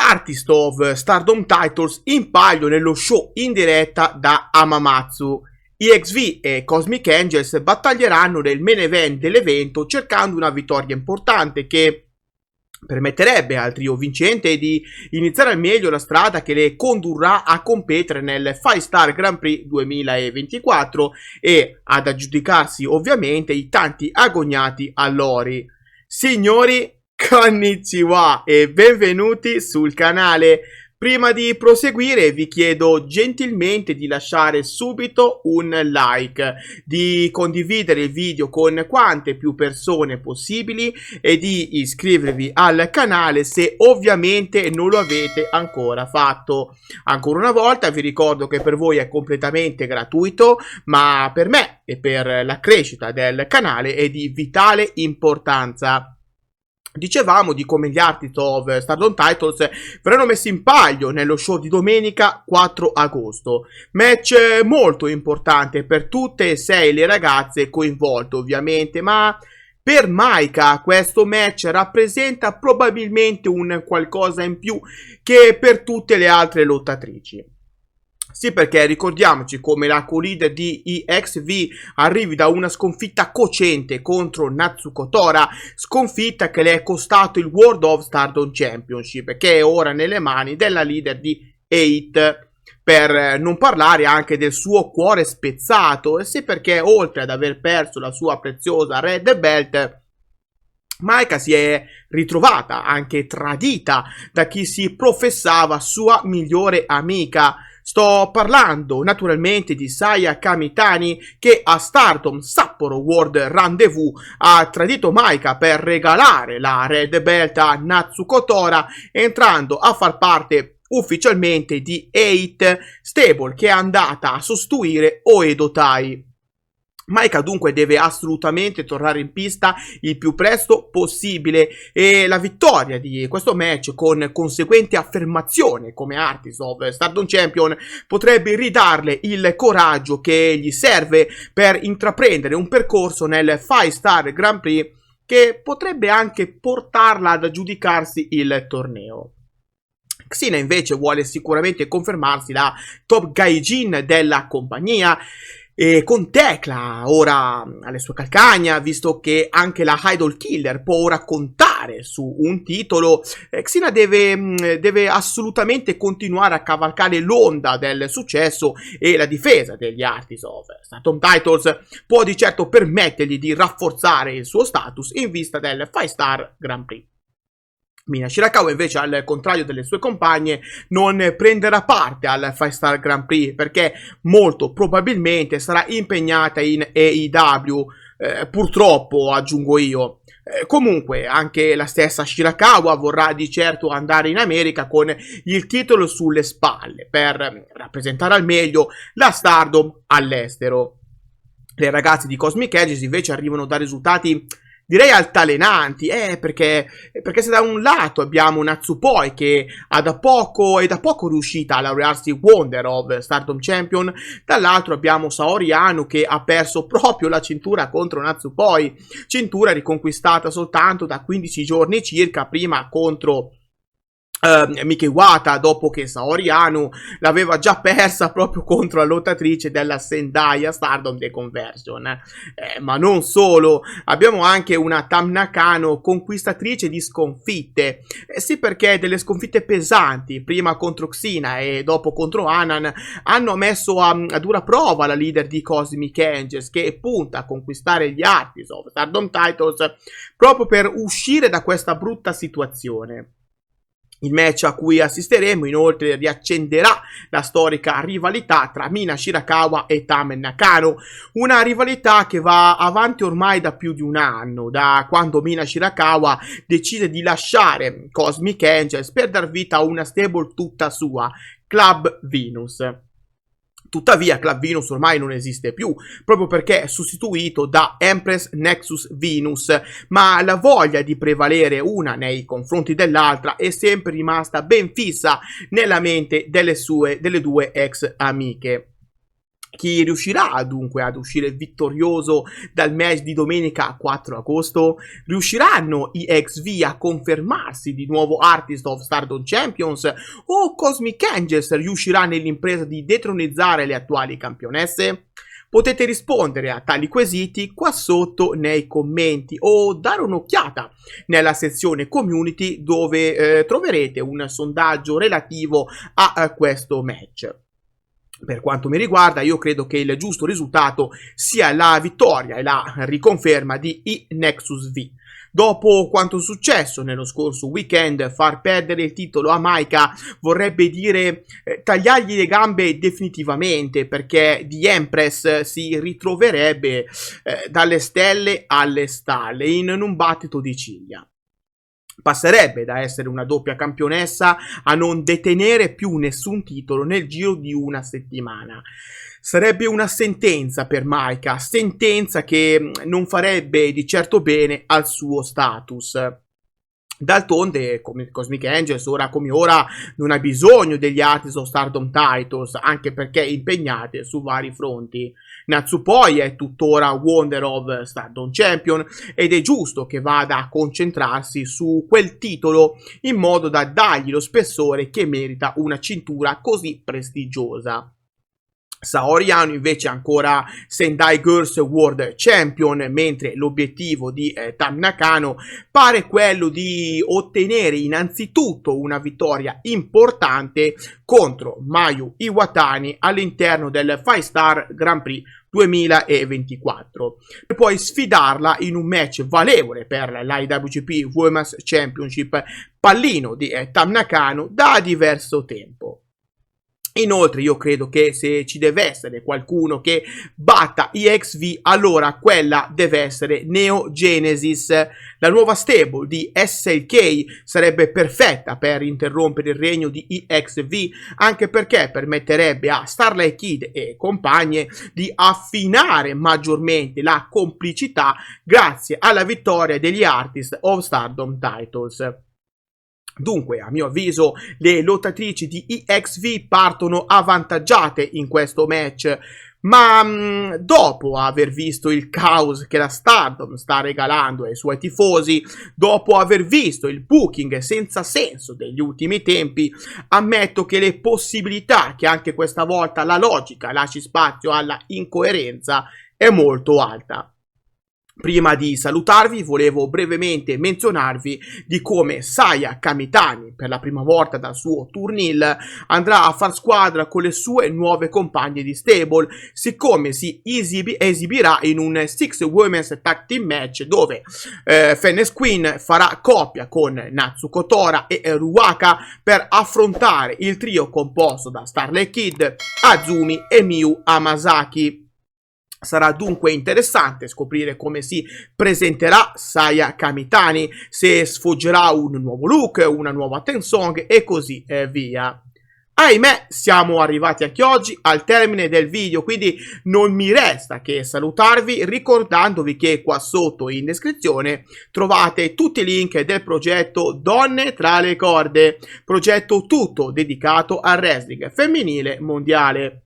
Artist of Stardom Titles in palio nello show in diretta da Hamamatsu. EXV e Cosmic Angels battaglieranno nel main event dell'evento cercando una vittoria importante che permetterebbe al trio vincente di iniziare al meglio la strada che le condurrà a competere nel 5-Star Grand Prix 2024 e ad aggiudicarsi ovviamente i tanti agognati allori. Signori, konnichiwa e benvenuti sul canale. Prima di proseguire vi chiedo gentilmente di lasciare subito un like, di condividere il video con quante più persone possibili e di iscrivervi al canale se ovviamente non lo avete ancora fatto. Ancora una volta vi ricordo che per voi è completamente gratuito, ma per me e per la crescita del canale è di vitale importanza. Dicevamo di come gli Artist of Stardom Titles verranno messi in palio nello show di domenica 4 agosto. Match molto importante per tutte e 6 le ragazze coinvolte ovviamente, ma per Maika questo match rappresenta probabilmente un qualcosa in più che per tutte le altre lottatrici. Sì, perché ricordiamoci come la co-leader di EXV arrivi da una sconfitta cocente contro Natsuko Tora, sconfitta che le è costato il World of Stardom Championship, che è ora nelle mani della leader di 8, per non parlare anche del suo cuore spezzato, e sì perché oltre ad aver perso la sua preziosa Red Belt, Maika si è ritrovata anche tradita da chi si professava sua migliore amica. Sto parlando naturalmente di Saya Kamitani che a Stardom Sapporo World Rendezvous ha tradito Maika per regalare la Red Belt a Natsuko Tora, entrando a far parte ufficialmente di 8 Stable che è andata a sostituire Oedo Tai. Maika dunque deve assolutamente tornare in pista il più presto possibile e la vittoria di questo match con conseguente affermazione come Artist of Stardom Champion potrebbe ridarle il coraggio che gli serve per intraprendere un percorso nel 5-Star Grand Prix che potrebbe anche portarla ad aggiudicarsi il torneo. Xina invece vuole sicuramente confermarsi la top gaijin della compagnia e con Tekla ora alle sue calcagna, visto che anche la Idol Killer può ora contare su un titolo, Xina deve assolutamente continuare a cavalcare l'onda del successo e la difesa degli Artist of Stardom Titles può di certo permettergli di rafforzare il suo status in vista del 5-Star Grand Prix. Mina Shirakawa invece, al contrario delle sue compagne, non prenderà parte al 5-Star Grand Prix perché molto probabilmente sarà impegnata in AEW, purtroppo aggiungo io. Comunque anche la stessa Shirakawa vorrà di certo andare in America con il titolo sulle spalle per rappresentare al meglio la Stardom all'estero. Le ragazze di Cosmic Angels invece arrivano da risultati direi altalenanti, perché se da un lato abbiamo Natsupoi che è da poco riuscita a laurearsi Wonder of Stardom Champion, dall'altro abbiamo Saori Anou che ha perso proprio la cintura contro Natsupoi, cintura riconquistata soltanto da 15 giorni circa prima contro Miki Iwata, dopo che Saori Anou l'aveva già persa proprio contro la lottatrice della Sendai a Stardom The Conversion. Ma non solo, abbiamo anche una Tam Nakano conquistatrice di sconfitte, sì perché delle sconfitte pesanti, prima contro Xina e dopo contro Hanan, hanno messo a dura prova la leader di Cosmic Angels che punta a conquistare gli Artist of Stardom Titles proprio per uscire da questa brutta situazione. Il match a cui assisteremo inoltre riaccenderà la storica rivalità tra Mina Shirakawa e Tam Nakano, una rivalità che va avanti ormai da più di un anno, da quando Mina Shirakawa decide di lasciare Cosmic Angels per dar vita a una stable tutta sua, Club Venus. Tuttavia Club Venus ormai non esiste più, proprio perché è sostituito da Empress Nexus Venus, ma la voglia di prevalere una nei confronti dell'altra è sempre rimasta ben fissa nella mente delle due ex amiche. Chi riuscirà dunque ad uscire vittorioso dal match di domenica 4 agosto? Riusciranno i XV a confermarsi di nuovo Artist of Stardom Champions o Cosmic Angels riuscirà nell'impresa di detronizzare le attuali campionesse? Potete rispondere a tali quesiti qua sotto nei commenti o dare un'occhiata nella sezione community dove troverete un sondaggio relativo a questo match. Per quanto mi riguarda, io credo che il giusto risultato sia la vittoria e la riconferma di iNexus V. Dopo quanto successo nello scorso weekend, far perdere il titolo a Maika vorrebbe dire tagliargli le gambe definitivamente, perché The Empress si ritroverebbe dalle stelle alle stalle in un battito di ciglia. Passerebbe da essere una doppia campionessa a non detenere più nessun titolo nel giro di una settimana. Sarebbe una sentenza per Maika, sentenza che non farebbe di certo bene al suo status. D'altronde, come Cosmic Angels, ora come ora, non ha bisogno degli Artist of Stardom Titles, anche perché è impegnate su vari fronti. Natsupoi è tuttora Wonder of Stardom Champion ed è giusto che vada a concentrarsi su quel titolo in modo da dargli lo spessore che merita una cintura così prestigiosa. Saori Anou invece è ancora Sendai Girls World Champion, mentre l'obiettivo di Tam Nakano pare quello di ottenere innanzitutto una vittoria importante contro Mayu Iwatani all'interno del 5-Star Grand Prix 2024 e poi sfidarla in un match valevole per l'IWGP Women's Championship, pallino di Tam Nakano da diverso tempo. Inoltre io credo che se ci deve essere qualcuno che batta EXV, allora quella deve essere Neo Genesis. La nuova stable di SLK sarebbe perfetta per interrompere il regno di EXV, anche perché permetterebbe a Starlight Kid e compagne di affinare maggiormente la complicità grazie alla vittoria degli Artist of Stardom Titles. Dunque, a mio avviso, le lottatrici di EXV partono avvantaggiate in questo match, ma dopo aver visto il caos che la Stardom sta regalando ai suoi tifosi, dopo aver visto il booking senza senso degli ultimi tempi, ammetto che le possibilità che anche questa volta la logica lasci spazio alla incoerenza è molto alta. Prima di salutarvi volevo brevemente menzionarvi di come Saya Kamitani, per la prima volta dal suo turnil, andrà a far squadra con le sue nuove compagne di stable, siccome si esibirà in un 6 Women's Tag Team match dove Fennes Queen farà coppia con Natsuko Tora e Ruaka per affrontare il trio composto da Starlight Kid, Azumi e Miyu Hamasaki. Sarà dunque interessante scoprire come si presenterà Saya Kamitani, se sfoggerà un nuovo look, una nuova theme song e così via. Ahimè, siamo arrivati anche oggi al termine del video, quindi non mi resta che salutarvi ricordandovi che qua sotto in descrizione trovate tutti i link del progetto Donne tra le corde, progetto tutto dedicato al wrestling femminile mondiale.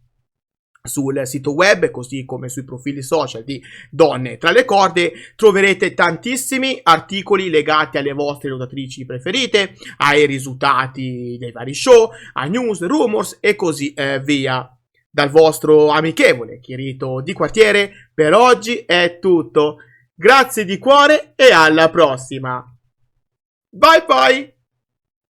Sul sito web, così come sui profili social di Donne tra le corde, troverete tantissimi articoli legati alle vostre lottatrici preferite, ai risultati dei vari show, a news, rumors e così via. Dal vostro amichevole Kirito di quartiere, per oggi è tutto. Grazie di cuore e alla prossima. Bye bye!